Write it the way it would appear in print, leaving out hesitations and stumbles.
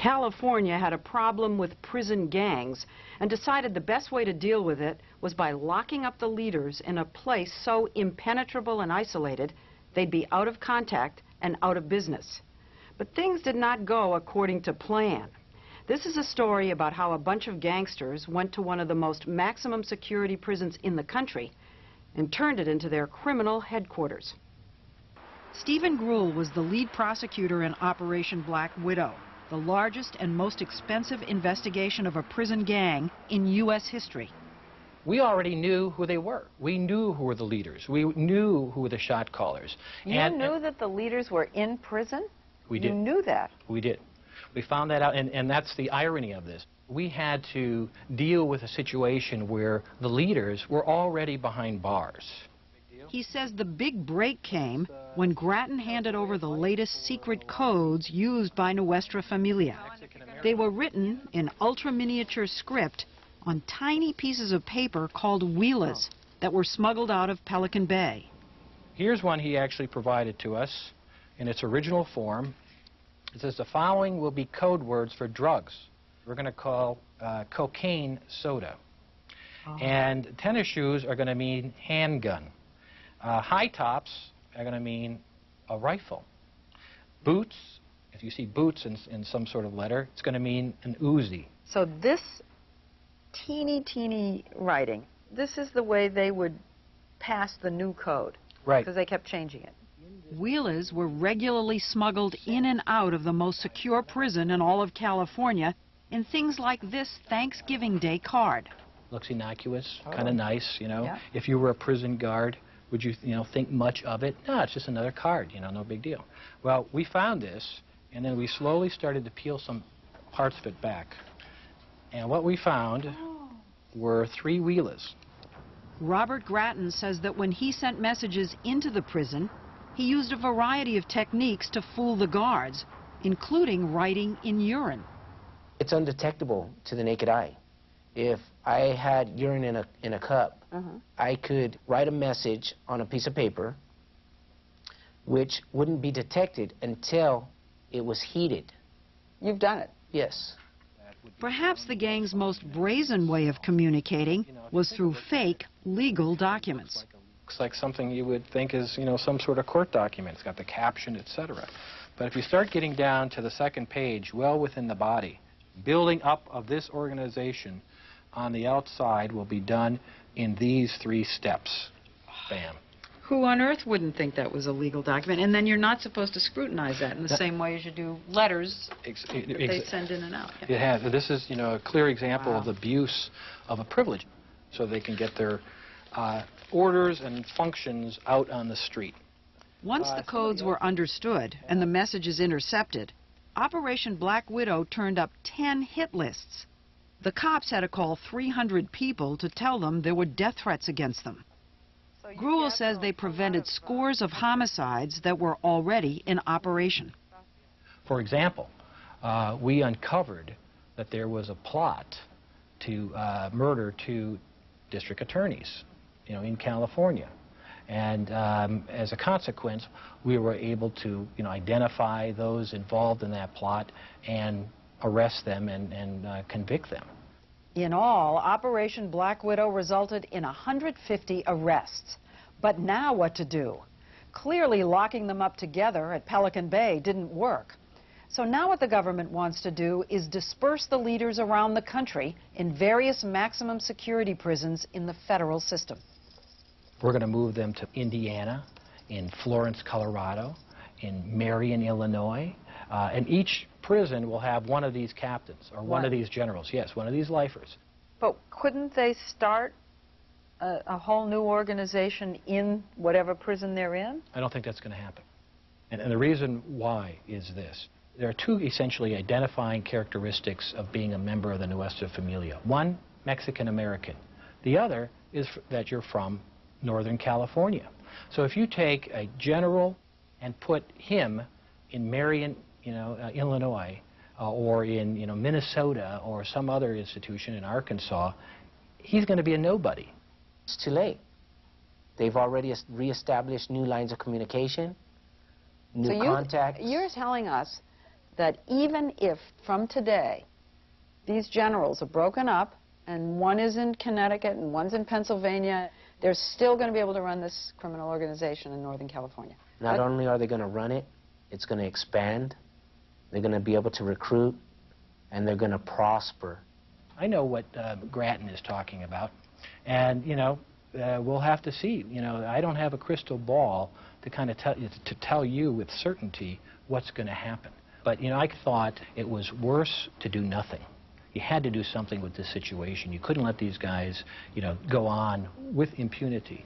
California had a problem with prison gangs and decided the best way to deal with it was by locking up the leaders in a place so impenetrable and isolated they'd be out of contact and out of business. But things did not go according to plan. This is a story about how a bunch of gangsters went to one of the most maximum security prisons in the country and turned it into their criminal headquarters. Stephen Gruel was the lead prosecutor in Operation Black Widow, the largest and most expensive investigation of a prison gang in U.S. history. We already knew who they were. We knew who were the leaders. We knew who were the shot callers. You knew that the leaders were in prison? We did. You knew that? We did. We found that out, and that's the irony of this. We had to deal with a situation where the leaders were already behind bars. He says the big break came when Grattan handed over the latest secret codes used by Nuestra Familia. They were written in ultra-miniature script on tiny pieces of paper called wheelas that were smuggled out of Pelican Bay. Here's one he actually provided to us in its original form. It says the following will be code words for drugs. We're going to call cocaine soda. And tennis shoes are going to mean handgun. High tops are going to mean a rifle. Boots, if you see boots in some sort of letter, it's going to mean an Uzi. So this teeny writing, this is the way they would pass the new code. Right. Because they kept changing it. Wheelas were regularly smuggled in and out of the most secure prison in all of California in things like this Thanksgiving Day card. Looks innocuous, kind of nice, you know. Yeah. If you were a prison guard, would you, think much of it? No, it's just another card, no big deal. Well, we found this, and then we slowly started to peel some parts of it back. And what we found were 3 wheelas. Robert Grattan says that when he sent messages into the prison, he used a variety of techniques to fool the guards, including writing in urine. It's undetectable to the naked eye. If I had urine in a cup, I could write a message on a piece of paper which wouldn't be detected until it was heated. You've done it? Yes. Perhaps the gang's most brazen way of communicating was through fake legal documents. Looks like something you would think is, some sort of court document. It's got the caption, etc. But if you start getting down to the second page, well within the body, building up of this organization on the outside will be done in these 3 steps. Bam. Who on earth wouldn't think that was a legal document? And then you're not supposed to scrutinize that in the same way as you do letters that they send in and out. Yeah. It has. This is, a clear example of the abuse of a privilege, so they can get their orders and functions out on the street. Once the codes were understood and the messages intercepted, Operation Black Widow turned up 10 hit lists. The cops had to call 300 people to tell them there were death threats against them. Gruel says they prevented scores of homicides that were already in operation. For example, we uncovered that there was a plot to murder 2 district attorneys, in California. And as a consequence, we were able to, identify those involved in that plot and arrest them and convict them. In all, Operation Black Widow resulted in 150 arrests. But now what to do? Clearly locking them up together at Pelican Bay didn't work. So now what the government wants to do is disperse the leaders around the country in various maximum security prisons in the federal system. We're going to move them to Indiana, in Florence, Colorado, in Marion, Illinois, and each prison will have one of these captains or one of these generals. Yes, one of these lifers. But couldn't they start a whole new organization in whatever prison they're in? I don't think that's going to happen. And the reason why is this. There are 2 essentially identifying characteristics of being a member of the Nuestra Familia. One, Mexican-American. The other is that you're from Northern California. So if you take a general and put him in Marion, Illinois, or in, Minnesota or some other institution in Arkansas, he's going to be a nobody. It's too late. They've already reestablished new lines of communication, new contact. You're telling us that even if, from today, these generals are broken up, and one is in Connecticut and one's in Pennsylvania, they're still going to be able to run this criminal organization in Northern California. Not only are they going to run it, it's going to expand, they're going to be able to recruit, and they're going to prosper. I know what Grattan is talking about, and, you know, we'll have to see. You know, I don't have a crystal ball to kind of tell you with certainty what's going to happen. But, you know, I thought it was worse to do nothing. You had to do something with this situation. You couldn't let these guys, you know, go on with impunity.